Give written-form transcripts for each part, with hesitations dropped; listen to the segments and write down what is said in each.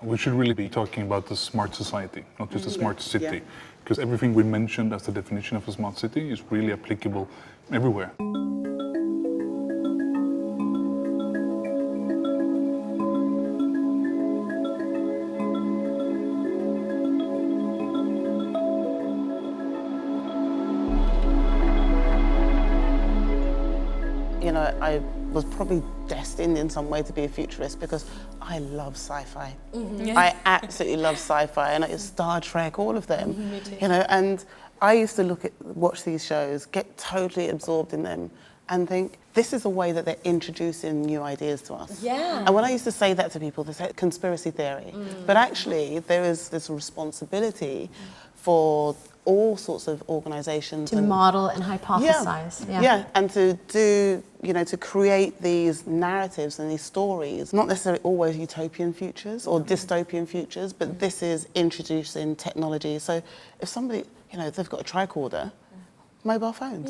We should really be talking about the smart society, not just a smart city, because everything we mentioned as the definition of a smart city is really applicable everywhere. You know, I was probably destined in some way to be a futurist because I love sci-fi. I absolutely love sci-fi, and it's Star Trek, all of them. Me too. You know, and I used to watch these shows, get totally absorbed in them, and think this is a way that they're introducing new ideas to us. Yeah. And when I used to say that to people, they say conspiracy theory, but actually there is this responsibility for all sorts of organisations To model and hypothesize. Yeah, and to do, you know, to create these narratives and these stories, not necessarily always utopian futures or dystopian futures, but this is introducing technology. So if somebody, you know, they've got a tricorder, mobile phones.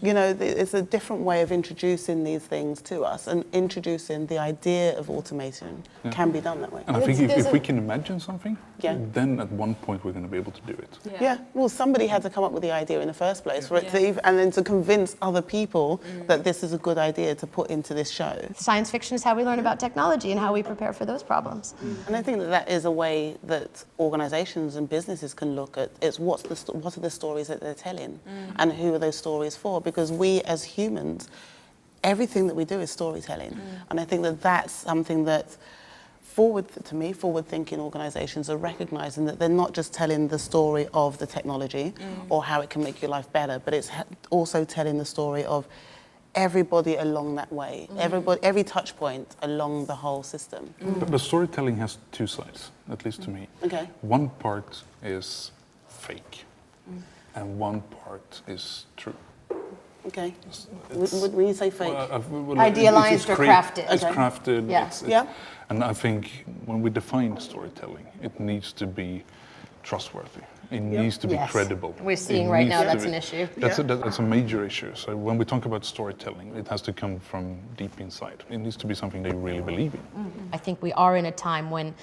You know, it's a different way of introducing these things to us, and introducing the idea of automation can be done that way. And I think if we can imagine something, then at one point we're going to be able to do it. Yeah, well, somebody had to come up with the idea in the first place, for it to even, and then to convince other people that this is a good idea to put into this show. Science fiction is how we learn about technology and how we prepare for those problems. And I think that is a way that organisations and businesses can look at it's what are the stories that they're telling, and who are those stories for? Because we as humans, everything that we do is storytelling, and I think that that's something that forward-thinking organisations are recognising, that they're not just telling the story of the technology or how it can make your life better, but it's also telling the story of everybody along that way, every touch point along the whole system. But storytelling has two sides, at least to me. Okay. One part is fake, and one part is true. Okay. When you say fake? Idealized or crafted. It's crafted. Yeah. And I think when we define storytelling, it needs to be trustworthy. It needs to be credible. We're seeing right now that's an issue. That's a major issue. So when we talk about storytelling, it has to come from deep inside. It needs to be something they really believe in. I think we are in a time when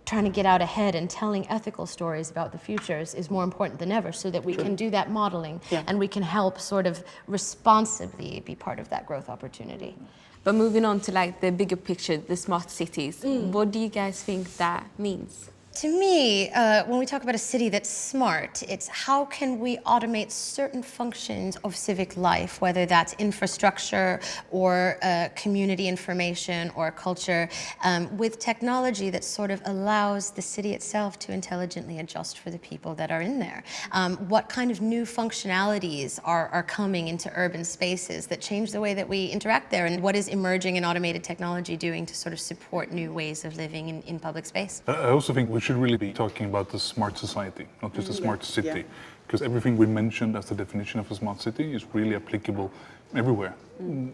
trying to get out ahead and telling ethical stories about the futures is more important than ever, so that we can do that modeling and we can help sort of responsibly be part of that growth opportunity. But moving on to like the bigger picture, the smart cities, what do you guys think that means? To me, when we talk about a city that's smart, it's how can we automate certain functions of civic life, whether that's infrastructure or community information or culture, with technology that sort of allows the city itself to intelligently adjust for the people that are in there. What kind of new functionalities are coming into urban spaces that change the way that we interact there, and what is emerging and automated technology doing to sort of support new ways of living in public space? I also think we should really be talking about the smart society, not just a smart city, because everything we mentioned as the definition of a smart city is really applicable everywhere,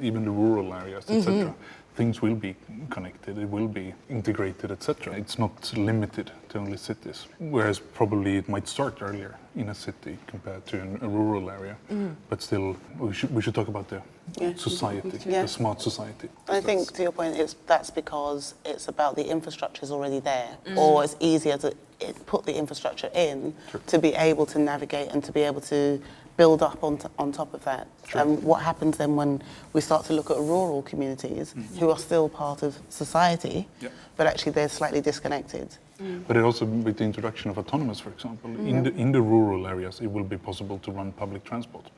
even the rural areas, etc. Things will be connected, it will be integrated, etc. It's not limited to only cities, whereas probably it might start earlier in a city compared to a rural area. But still, we should talk about the society, the smart society. I think, to your point, that's because it's about the infrastructure is already there, or it's easier to put the infrastructure in to be able to navigate and to be able to build up on top of that. And what happens then when we start to look at rural communities who are still part of society, but actually they're slightly disconnected. But it also, with the introduction of autonomous, for example, in the rural areas, it will be possible to run public transport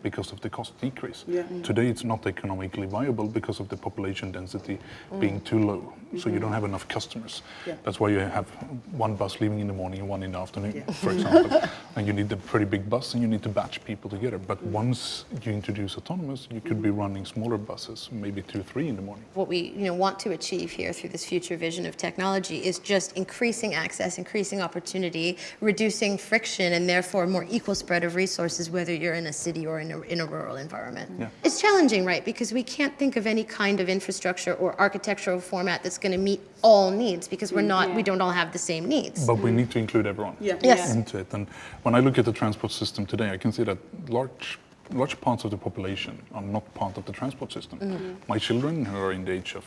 because of the cost decrease. Today, it's not economically viable because of the population density being too low. So you don't have enough customers. That's why you have one bus leaving in the morning and one in the afternoon, for example. And you need a pretty big bus, and you need to batch people together. But once you introduce autonomous, you could be running smaller buses, maybe 2 or 3 in the morning. What we want to achieve here through this future vision of technology is just increasing access, increasing opportunity, reducing friction, and therefore more equal spread of resources, whether you're in a city or in a rural environment. It's challenging, right? Because we can't think of any kind of infrastructure or architectural format that's going to meet all needs, because we don't all have the same needs. But we need to include everyone into it. And when I look at the transport system today, I can see that large parts of the population are not part of the transport system. My children, who are in the age of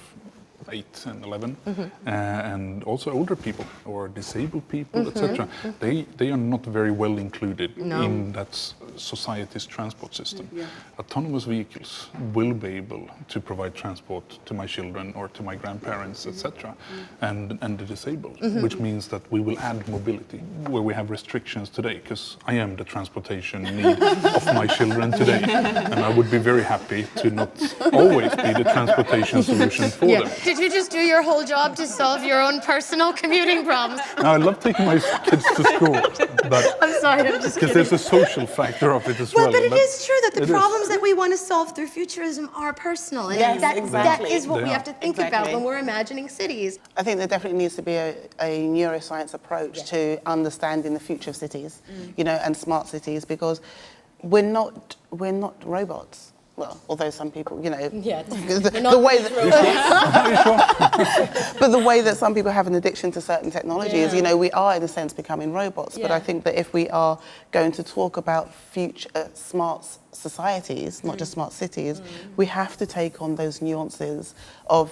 8 and 11, and also older people or disabled people, etc. They are not very well included in that society's transport system. Autonomous vehicles will be able to provide transport to my children or to my grandparents, etc., and the disabled, which means that we will add mobility where we have restrictions today, because I am the transportation need of my children today, and I would be very happy to not always be the transportation solution for them. Did you just do your whole job to solve your own personal commuting problems? Now, I love taking my kids to school, but I'm sorry, I'm just because kidding. there's a social factor of it as well. Well, but it is true that the it is. problems that we want to solve through futurism are personal. And Yes, that exactly. is what They we are. have to think about Exactly. when we're imagining cities. I think there definitely needs to be a neuroscience approach to understanding the future of cities, you know, and smart cities, because we're not robots. Well, although some people, you know, the way that, but the way that some people have an addiction to certain technologies, you know, we are in a sense becoming robots. But I think that if we are going to talk about future smart societies, not just smart cities, we have to take on those nuances of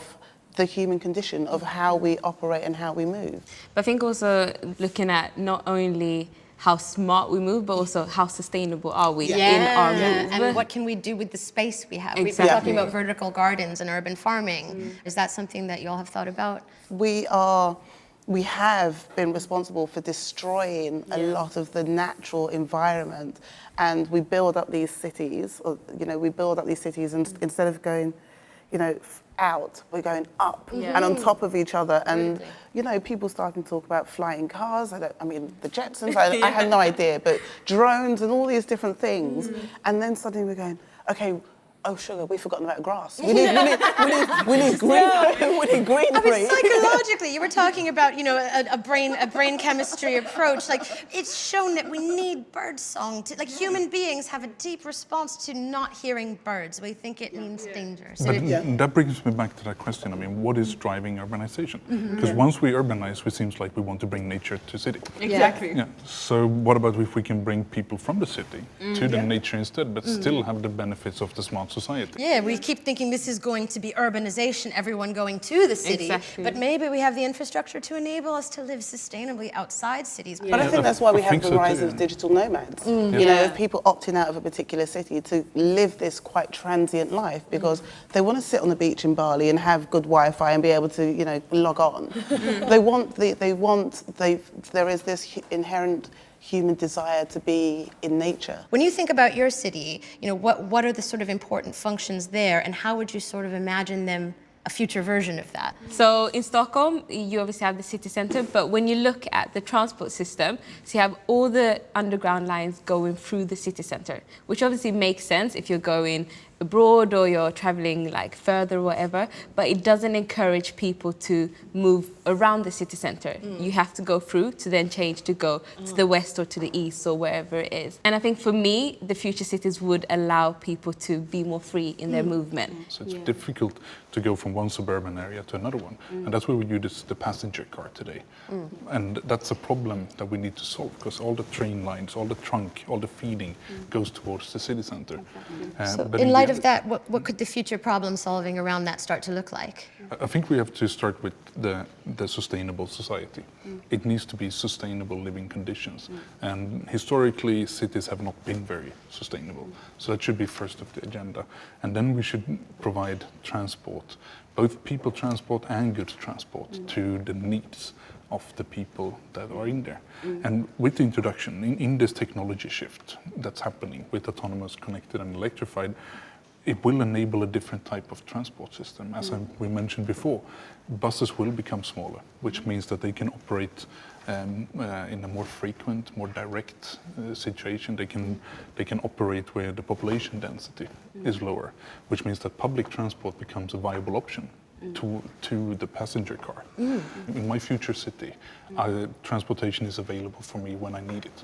the human condition, of how we operate and how we move. But I think also looking at not only how smart we move, but also how sustainable are we in our move. And what can we do with the space we have? We've been Exactly. talking about vertical gardens and urban farming. Is that something that you all have thought about? We have been responsible for destroying a lot of the natural environment, and we build up these cities, and instead of going, you know, out, we're going up and on top of each other. And, you know, people starting to talk about flying cars. I mean, the Jetsons, I had no idea, but drones and all these different things. And then suddenly we're going, okay, oh, sugar, we've forgotten about grass. We need greenery. I mean, psychologically, you were talking about, you know, a brain chemistry approach. Like, it's shown that we need bird song. Like, human beings have a deep response to not hearing birds. We think it means danger. So But that brings me back to that question. I mean, what is driving urbanization? Because once we urbanize, it seems like we want to bring nature to city. Exactly. Yeah. So what about if we can bring people from the city to the nature instead, but still have the benefits of the smart society? yeah, we keep thinking this is going to be urbanization, everyone going to the city. Exactly. But maybe we have the infrastructure to enable us to live sustainably outside cities. But I think that's why we I have think the so rise too, of yeah. digital nomads. You know, of people opting out of a particular city to live this quite transient life because they want to sit on the beach in Bali and have good Wi-Fi and be able to, you know, log on. There is this inherent human desire to be in nature. When you think about your city, you know, what are the sort of important functions there, and how would you sort of imagine them, a future version of that? So in Stockholm, you obviously have the city centre, but when you look at the transport system, so you have all the underground lines going through the city centre, which obviously makes sense if you're going abroad or you're traveling like further or whatever, but it doesn't encourage people to move around the city centre. You have to go through to then change to go to the west or to the east or wherever it is. And I think for me, the future cities would allow people to be more free in their movement. So it's difficult to go from one suburban area to another one. And that's where we use the passenger car today. And that's a problem that we need to solve, because all the train lines, all the trunk, all the feeding goes towards the city centre. But In light the of that, what could the future problem solving around that start to look like? I think we have to start with the sustainable society. It needs to be sustainable living conditions. And historically, cities have not been very sustainable. So that should be first of the agenda. And then we should provide transport, both people transport and goods transport, to the needs of the people that are in there. And with the introduction, in this technology shift that's happening with autonomous, connected and electrified, it will enable a different type of transport system. As we mentioned before, buses will become smaller, which means that they can operate in a more frequent, more direct situation. They can operate where the population density is lower, which means that public transport becomes a viable option to the passenger car. In my future city, transportation is available for me when I need it.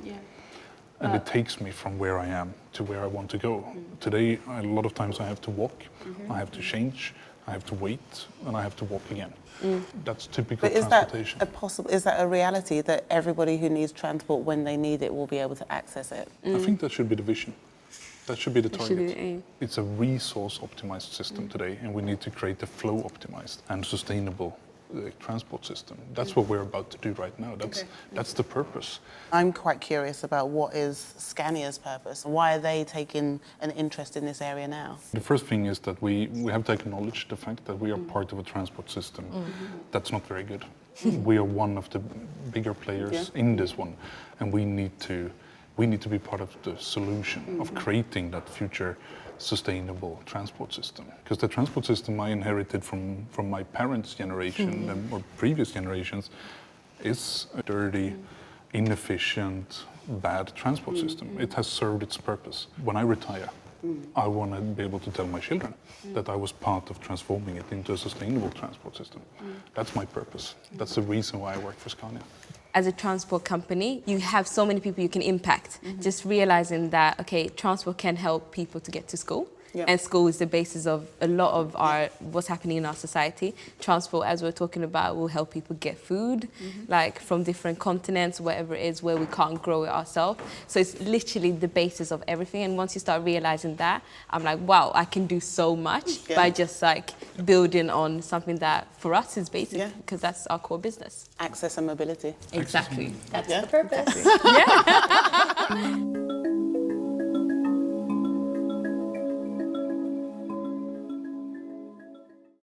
And it takes me from where I am to where I want to go. Today, a lot of times I have to walk, I have to change, I have to wait, and I have to walk again. That's typical But transportation. is that a reality that everybody who needs transport when they need it will be able to access it? I think that should be the vision. That should be the That target. should be the aim. It's a resource optimized system today, and we need to create a flow optimized and sustainable transport system. That's what we're about to do right now. That's the purpose. I'm quite curious about what is Scania's purpose. Why are they taking an interest in this area now? The first thing is that we have to acknowledge the fact that we are part of a transport system that's not very good. We are one of the bigger players in this one, and we need to be part of the solution of creating that future sustainable transport system. Because the transport system I inherited from my parents' generation or previous generations is a dirty, inefficient, bad transport system. It has served its purpose. When I retire, I want to be able to tell my children that I was part of transforming it into a sustainable transport system. That's my purpose. That's the reason why I work for Scania. As a transport company, you have so many people you can impact. Just realizing that, okay, transport can help people to get to school. Yep. And school is the basis of a lot of what's happening in our society. Transport, as we're talking about, will help people get food, like from different continents, wherever it is where we can't grow it ourselves. So it's literally the basis of everything. And once you start realizing that, I'm like, wow, I can do so much by just like building on something that for us is basic, because that's our core business. Access and mobility. Exactly. That's the purpose. Yeah.